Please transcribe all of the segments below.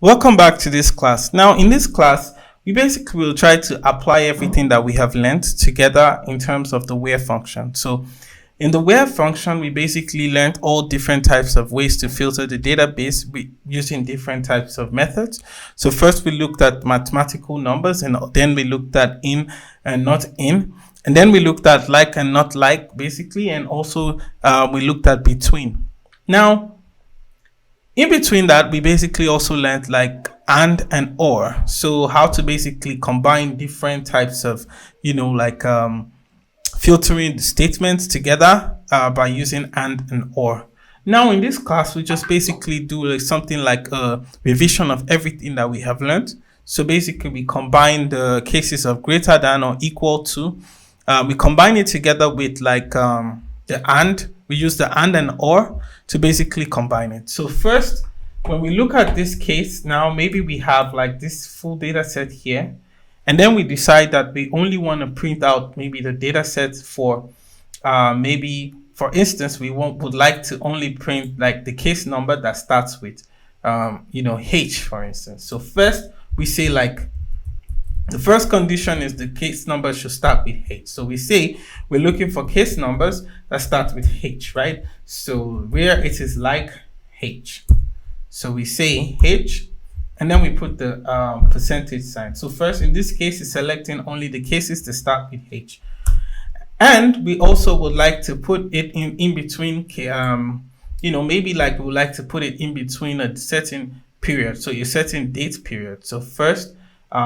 Welcome back to this class. Now, in this class, we basically will try to apply everything that we have learned together in terms of the where function. So, in the where function, we basically learned all different types of ways to filter the database using different types of methods. So, first we looked at mathematical numbers, and then we looked at in and not in. And then we looked at like and not like, basically, and also we looked at between. Now, in between that, we basically also learned like and or. So how to basically combine different types of, filtering the statements together by using and or. Now in this class, we just basically do like something like a revision of everything that we have learned. So basically we combine the cases of greater than or equal to. We combine it together with like the and. We use the and or to basically combine it. So first, when we look at this case, now maybe we have like this full data set here, and then we decide that we only want to print out maybe the data set for maybe, for instance, would like to only print like the case number that starts with H, for instance. So first we say like the first condition is the case number should start with H. So we say we're looking for case numbers that start with H, right? So where it is like H. So we say H, and then we put the percentage sign. So first, in this case, it's selecting only the cases that start with H. And we also would like to put it in between, maybe like we would like to put it in between a certain period. So your certain date period. So first,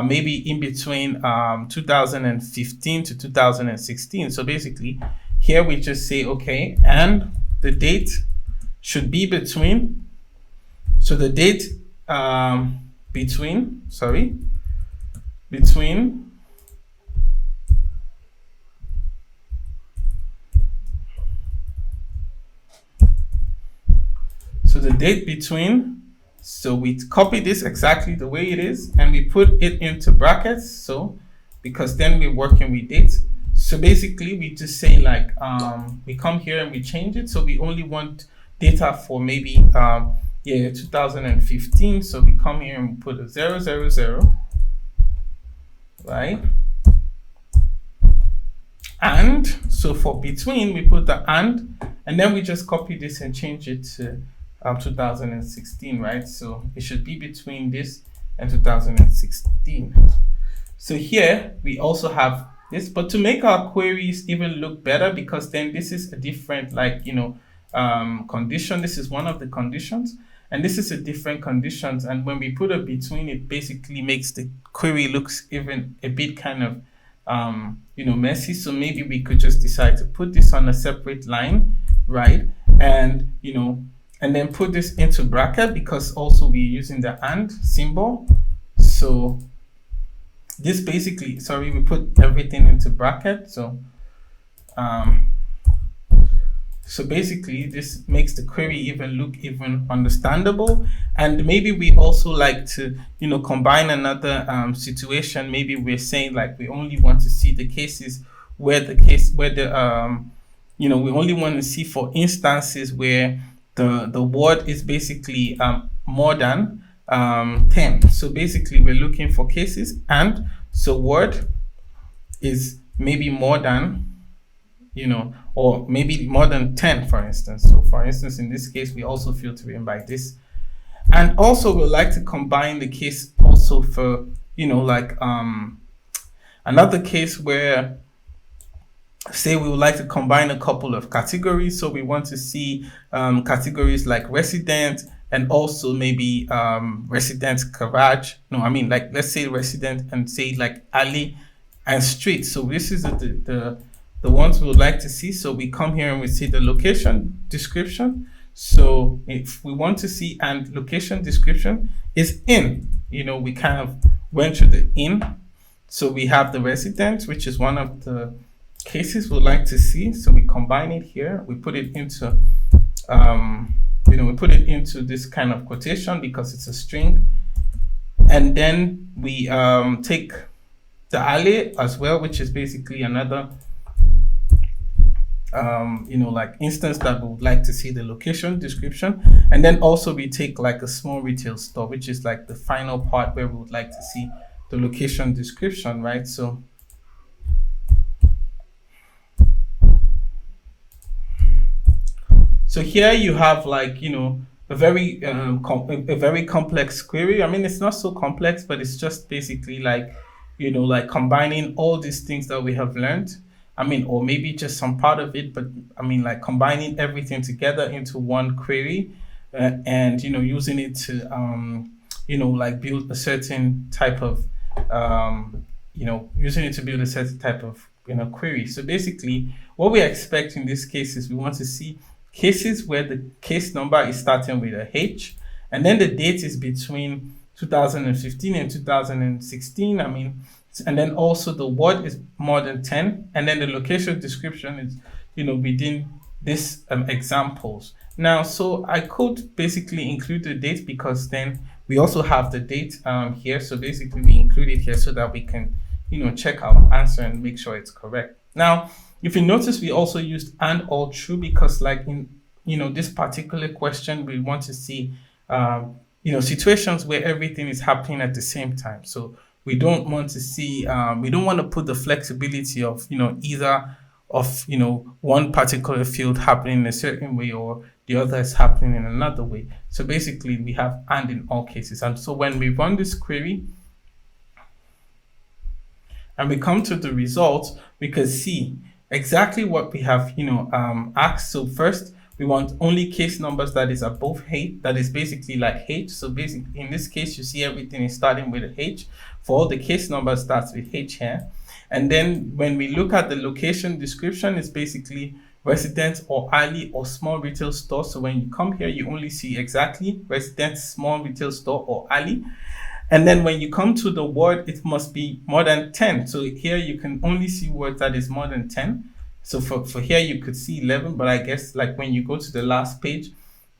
maybe in between 2015 to 2016. So basically here we just say, okay, and the date should be between, so the date between so the date between. So we copy this exactly the way it is and we put it into brackets. So because then we're working with dates. So basically we just say like we come here and we change it. So we only want data for maybe 2015. So we come here and put a 000, right? And so for between we put the and then we just copy this and change it to 2016, right? So it should be between this and 2016. So here we also have this, but to make our queries even look better, because then this is a different condition. This is one of the conditions, and this is a different conditions. And when we put a between, it basically makes the query looks even a bit kind of messy. So maybe we could just decide to put this on a separate line, right? And and then put this into bracket, because also we're using the and symbol. So this basically, we put everything into bracket. So basically this makes the query even look even understandable. And maybe we also like to combine another situation. Maybe we're saying like we only want to see the cases where we only want to see for instances where the word is basically more than 10. So basically we're looking for cases, and so word is maybe more than or maybe more than 10, for instance. So for instance, in this case, we also filter in by this. And also we'd like to combine the case also for another case where, say we would like to combine a couple of categories. So we want to see categories like resident, and also maybe resident garage. Let's say resident and say like alley and street. So this is the ones we would like to see. So we come here and we see the location description. So if we want to see and location description is in, we kind of went through the in. So we have the resident, which is one of the cases we'd like to see. So we combine it here. We put it into we put it into this kind of quotation because it's a string. And then we take the alley as well, which is basically another like instance that we would like to see the location description. And then also we take like a small retail store, which is like the final part where we would like to see the location description, right? So here you have like, a very a very complex query. I mean, it's not so complex, but it's just basically like, like combining all these things that we have learned. I mean, or maybe just some part of it, but I mean, like combining everything together into one query, and using it to like build a certain type of using it to build a certain type of query. So basically, what we expect in this case is we want to see cases where the case number is starting with a H, and then the date is between 2015 and 2016. I mean, and then also the word is more than 10, and then the location description is, within this examples. Now, so I could basically include the date because then we also have the date here. So basically we include it here so that we can, check our answer and make sure it's correct. Now, if you notice, we also used and or true because like in, this particular question, we want to see, situations where everything is happening at the same time. So we don't want to see, we don't want to put the flexibility of, either of, one particular field happening in a certain way or the other is happening in another way. So basically we have and in all cases. And so when we run this query, and we come to the results, we can see exactly what we have, asked. So first, we want only case numbers that is above H, that is basically like H. So basically, in this case, you see everything is starting with a H. For all the case numbers starts with H here. And then when we look at the location description, it's basically residence or alley or small retail store. So when you come here, you only see exactly residence, small retail store or alley. And then when you come to the word, it must be more than 10. So here you can only see words that is more than 10. So for here, you could see 11, but I guess like when you go to the last page,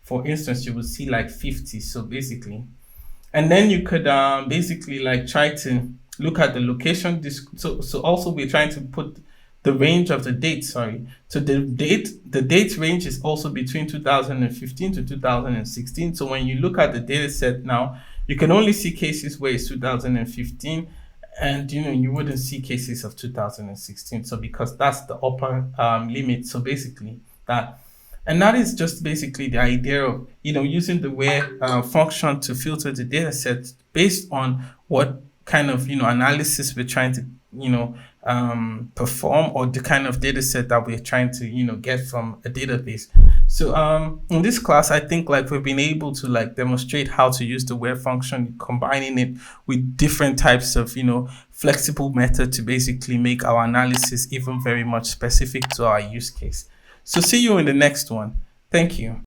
for instance, you will see like 50. So basically, and then you could basically like try to look at the location. So also we're trying to put the range of the date, sorry. So the date range is also between 2015 to 2016. So when you look at the data set now, you can only see cases where it's 2015, and you wouldn't see cases of 2016. So because that's the upper limit. So basically that, and that is just basically the idea of using the where function to filter the data set based on what kind of analysis we're trying to perform, or the kind of data set that we're trying to get from a database. So in this class, I think like we've been able to like demonstrate how to use the where function, combining it with different types of flexible method to basically make our analysis even very much specific to our use case. So see you in the next one. Thank you.